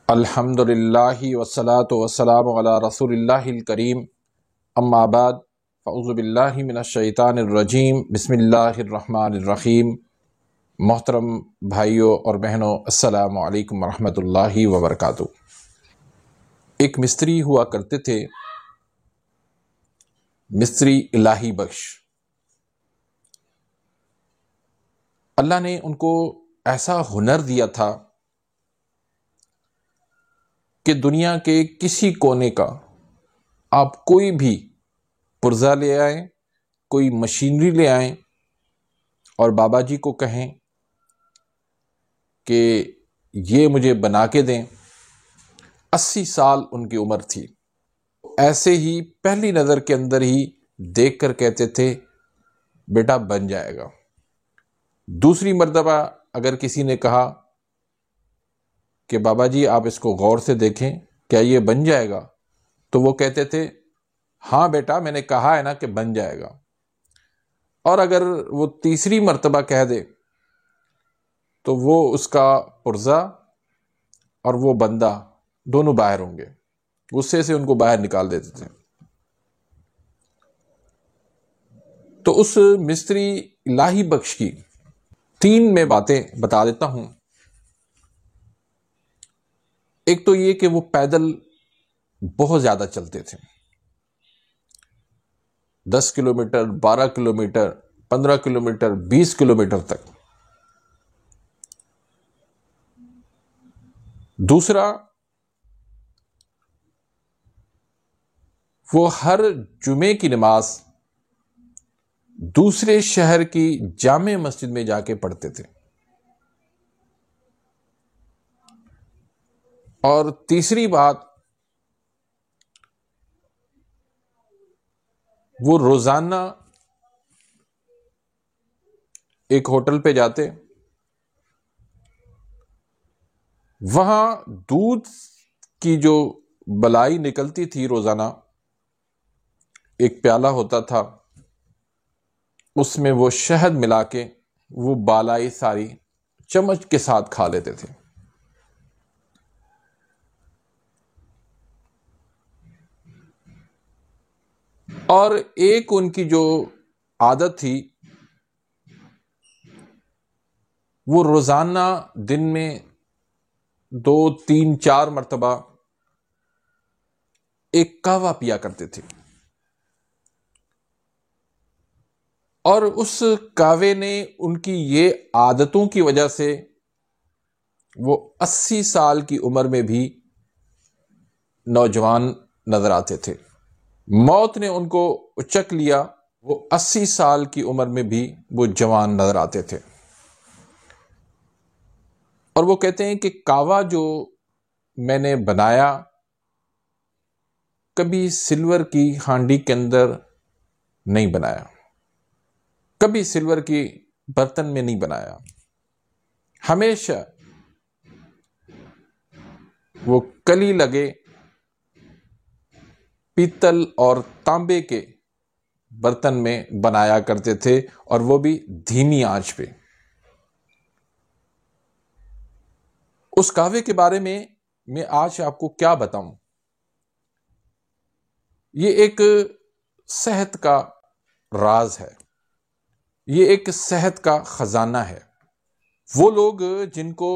الحمدللہ والصلاة والسلام علی رسول اللہ الکریم، اما بعد فاعوذ باللہ من الشیطان الرجیم، بسم اللہ الرحمن الرحیم۔ محترم بھائیوں اور بہنوں، السلام علیکم ورحمۃ اللہ وبرکاتہ۔ ایک مستری ہوا کرتے تھے، مستری الہی بخش۔ اللہ نے ان کو ایسا ہنر دیا تھا کہ دنیا کے کسی کونے کا آپ کوئی بھی پرزہ لے آئیں، کوئی مشینری لے آئیں اور بابا جی کو کہیں کہ یہ مجھے بنا کے دیں۔ 80 سال ان کی عمر تھی، ایسے ہی پہلی نظر کے اندر ہی دیکھ کر کہتے تھے بیٹا بن جائے گا۔ دوسری مرتبہ اگر کسی نے کہا کہ بابا جی آپ اس کو غور سے دیکھیں، کیا یہ بن جائے گا، تو وہ کہتے تھے ہاں بیٹا میں نے کہا ہے نا کہ بن جائے گا۔ اور اگر وہ تیسری مرتبہ کہہ دے تو وہ اس کا پرزہ اور وہ بندہ دونوں باہر ہوں گے، غصے سے ان کو باہر نکال دیتے تھے۔ تو اس مستری الہی بخش کی 3 میں باتیں بتا دیتا ہوں۔ ایک تو یہ کہ وہ پیدل بہت زیادہ چلتے تھے، 10 کلومیٹر، 12 کلومیٹر، 15 کلومیٹر، 20 کلومیٹر تک۔ دوسرا، وہ ہر جمعے کی نماز دوسرے شہر کی جامع مسجد میں جا کے پڑھتے تھے۔ اور تیسری بات، وہ روزانہ ایک ہوٹل پہ جاتے، وہاں دودھ کی جو بلائی نکلتی تھی روزانہ، ایک پیالہ ہوتا تھا، اس میں وہ شہد ملا کے وہ بالائی ساری چمچ کے ساتھ کھا لیتے تھے۔ اور ایک ان کی جو عادت تھی، وہ روزانہ دن میں 2، 3، 4 مرتبہ ایک قہوہ پیا کرتے تھے۔ اور اس قہوے نے ان کی یہ عادتوں کی وجہ سے وہ 80 سال کی عمر میں بھی نوجوان نظر آتے تھے۔ موت نے ان کو اچک لیا، وہ 80 سال کی عمر میں بھی وہ جوان نظر آتے تھے۔ اور وہ کہتے ہیں کہ قہوہ جو میں نے بنایا کبھی سلور کی ہانڈی کے اندر نہیں بنایا، کبھی سلور کی برتن میں نہیں بنایا، ہمیشہ وہ کلی لگے پیتل اور تانبے کے برتن میں بنایا کرتے تھے، اور وہ بھی دھیمی آنچ پہ۔ اس قہوے کے بارے میں آج آپ کو کیا بتاؤں؟ یہ ایک صحت کا راز ہے، یہ ایک صحت کا خزانہ ہے۔ وہ لوگ جن کو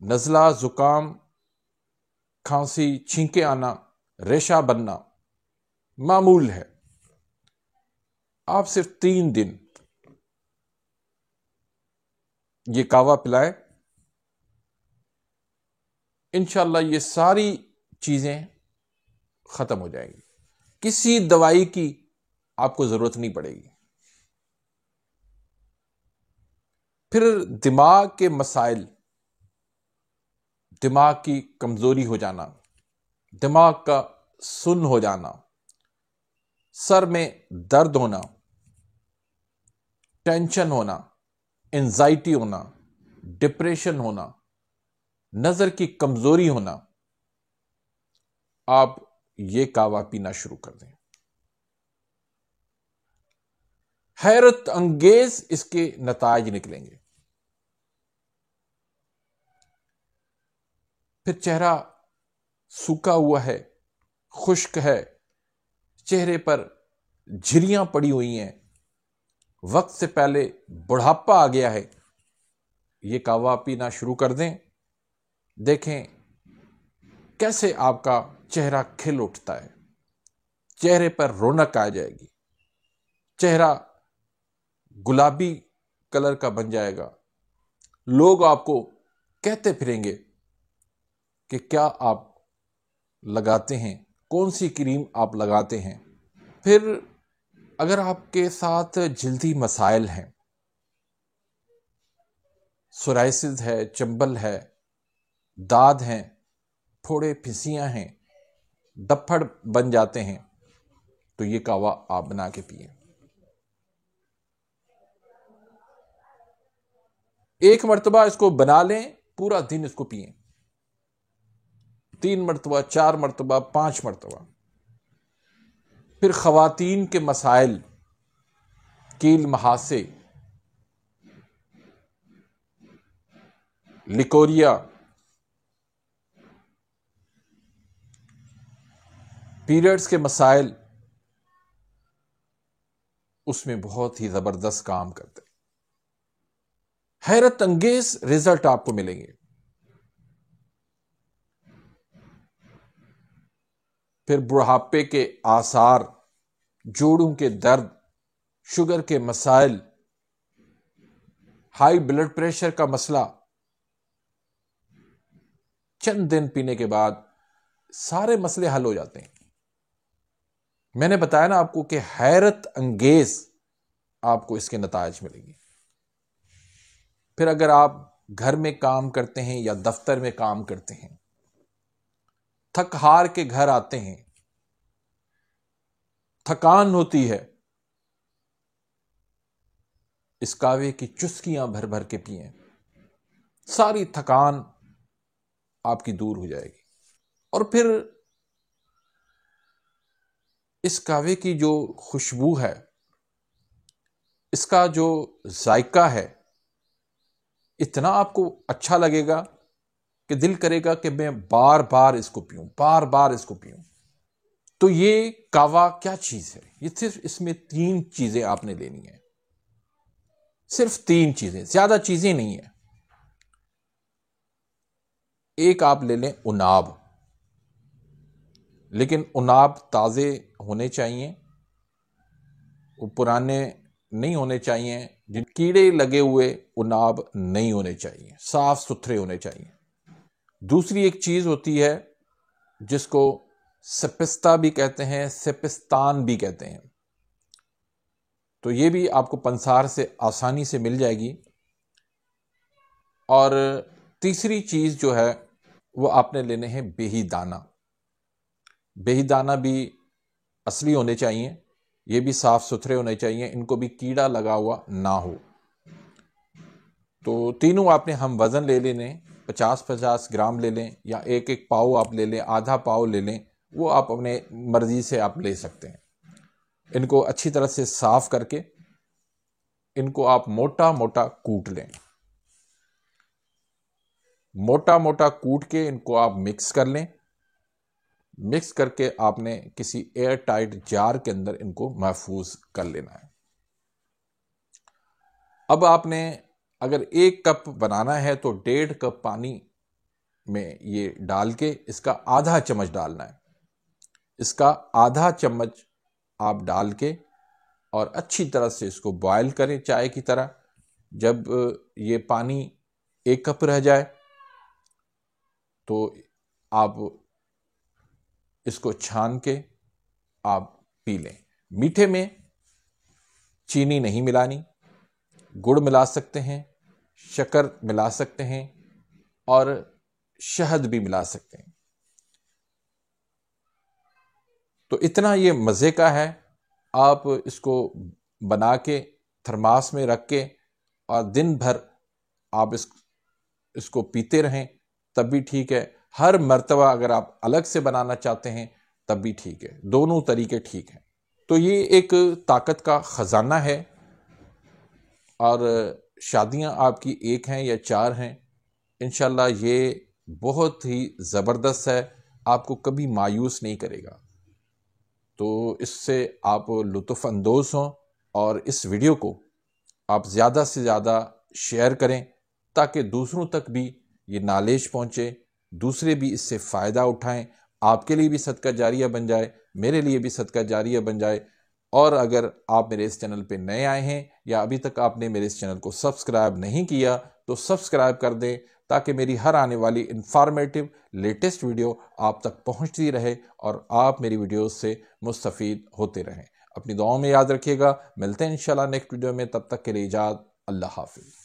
نزلہ، زکام، کھانسی، چھینکیں آنا، ریشہ بننا معمول ہے، آپ صرف 3 دن یہ قہوہ پلائیں، انشاءاللہ یہ ساری چیزیں ختم ہو جائیں گی، کسی دوائی کی آپ کو ضرورت نہیں پڑے گی۔ پھر دماغ کے مسائل، دماغ کی کمزوری ہو جانا، دماغ کا سن ہو جانا، سر میں درد ہونا، ٹینشن ہونا، انزائٹی ہونا، ڈپریشن ہونا، نظر کی کمزوری ہونا، آپ یہ قہوہ پینا شروع کر دیں۔ حیرت انگیز اس کے نتائج نکلیں گے۔ پھر چہرہ سوکھا ہوا ہے، خشک ہے، چہرے پر جھریاں پڑی ہوئی ہیں، وقت سے پہلے بڑھاپا آ گیا ہے، یہ قہوہ پینا شروع کر دیں، دیکھیں کیسے آپ کا چہرہ کھل اٹھتا ہے، چہرے پر رونق آ جائے گی، چہرہ گلابی کلر کا بن جائے گا، لوگ آپ کو کہتے پھریں گے کہ کیا آپ لگاتے ہیں، کون سی کریم آپ لگاتے ہیں۔ پھر اگر آپ کے ساتھ جلدی مسائل ہیں، سورائسس ہے، چنبل ہے، داد ہیں، پھوڑے پھسیاں ہیں، ڈپھڑ بن جاتے ہیں، تو یہ قہوہ آپ بنا کے پئیں۔ ایک مرتبہ اس کو بنا لیں، پورا دن اس کو پئیں، 3 مرتبہ، 4 مرتبہ، 5 مرتبہ۔ پھر خواتین کے مسائل، کیل محاسے، لیکوریا، پیریڈز کے مسائل، اس میں بہت ہی زبردست کام کرتے ہیں، حیرت انگیز رزلٹ آپ کو ملیں گے۔ پھر بڑھاپے کے آثار، جوڑوں کے درد، شوگر کے مسائل، ہائی بلڈ پریشر کا مسئلہ، چند دن پینے کے بعد سارے مسئلے حل ہو جاتے ہیں۔ میں نے بتایا نا آپ کو کہ حیرت انگیز آپ کو اس کے نتائج ملیں گے۔ پھر اگر آپ گھر میں کام کرتے ہیں یا دفتر میں کام کرتے ہیں، تھک ہار کے گھر آتے ہیں، تھکان ہوتی ہے، اس قہوے کی چسکیاں بھر بھر کے پئیں، ساری تھکان آپ کی دور ہو جائے گی۔ اور پھر اس قہوے کی جو خوشبو ہے، اس کا جو ذائقہ ہے، اتنا آپ کو اچھا لگے گا کہ دل کرے گا کہ میں بار بار اس کو پیوں، بار بار اس کو پیوں۔ تو یہ قہوہ کیا چیز ہے؟ یہ صرف اس میں 3 چیزیں آپ نے لینی ہیں، صرف 3 چیزیں، زیادہ چیزیں نہیں ہیں۔ ایک آپ لے لیں اناب، لیکن اناب تازے ہونے چاہیے، وہ پرانے نہیں ہونے چاہیے، جن کیڑے لگے ہوئے اناب نہیں ہونے چاہیے، صاف ستھرے ہونے چاہیے۔ دوسری ایک چیز ہوتی ہے جس کو سپستہ بھی کہتے ہیں، سپستان بھی کہتے ہیں، تو یہ بھی آپ کو پنسار سے آسانی سے مل جائے گی۔ اور تیسری چیز جو ہے وہ آپ نے لینے ہیں بیہی دانہ۔ بیہی دانہ بھی اصلی ہونے چاہیے، یہ بھی صاف ستھرے ہونے چاہیے، ان کو بھی کیڑا لگا ہوا نہ ہو۔ تو تینوں آپ نے ہم وزن لے لینے، 50-50 گرام لے لیں، یا ایک پاؤ آپ لے لیں، آدھا پاؤ لے لیں، وہ آپ اپنے مرضی سے آپ لے سکتے ہیں۔ ان کو اچھی طرح سے صاف کر کے ان کو آپ موٹا موٹا کوٹ لیں، موٹا موٹا کوٹ کے ان کو آپ مکس کر لیں، مکس کر کے آپ نے کسی ایئر ٹائٹ جار کے اندر ان کو محفوظ کر لینا ہے۔ اب آپ نے اگر 1 کپ بنانا ہے تو 1.5 کپ پانی میں یہ ڈال کے اس کا آدھا چمچ ڈالنا ہے، اس کا آدھا چمچ آپ ڈال کے اور اچھی طرح سے اس کو بوائل کریں چائے کی طرح۔ جب یہ پانی 1 کپ رہ جائے تو آپ اس کو چھان کے آپ پی لیں۔ میٹھے میں چینی نہیں ملانی، گڑ ملا سکتے ہیں، شکر ملا سکتے ہیں، اور شہد بھی ملا سکتے ہیں۔ تو اتنا یہ مزے کا ہے، آپ اس کو بنا کے تھرماس میں رکھ کے اور دن بھر آپ اس کو پیتے رہیں تب بھی ٹھیک ہے۔ ہر مرتبہ اگر آپ الگ سے بنانا چاہتے ہیں تب بھی ٹھیک ہے، دونوں طریقے ٹھیک ہیں۔ تو یہ ایک طاقت کا خزانہ ہے، اور شادیاں آپ کی 1 ہیں یا 4 ہیں، انشاءاللہ یہ بہت ہی زبردست ہے، آپ کو کبھی مایوس نہیں کرے گا۔ تو اس سے آپ لطف اندوز ہوں، اور اس ویڈیو کو آپ زیادہ سے زیادہ شیئر کریں تاکہ دوسروں تک بھی یہ نالج پہنچے، دوسرے بھی اس سے فائدہ اٹھائیں، آپ کے لیے بھی صدقہ جاریہ بن جائے، میرے لیے بھی صدقہ جاریہ بن جائے۔ اور اگر آپ میرے اس چینل پہ نئے آئے ہیں یا ابھی تک آپ نے میرے اس چینل کو سبسکرائب نہیں کیا تو سبسکرائب کر دیں تاکہ میری ہر آنے والی انفارمیٹیو لیٹسٹ ویڈیو آپ تک پہنچتی رہے اور آپ میری ویڈیوز سے مستفید ہوتے رہیں۔ اپنی دعاؤں میں یاد رکھیے گا، ملتے ہیں انشاءاللہ نیکسٹ ویڈیو میں، تب تک کے لیے اجازت، اللہ حافظ۔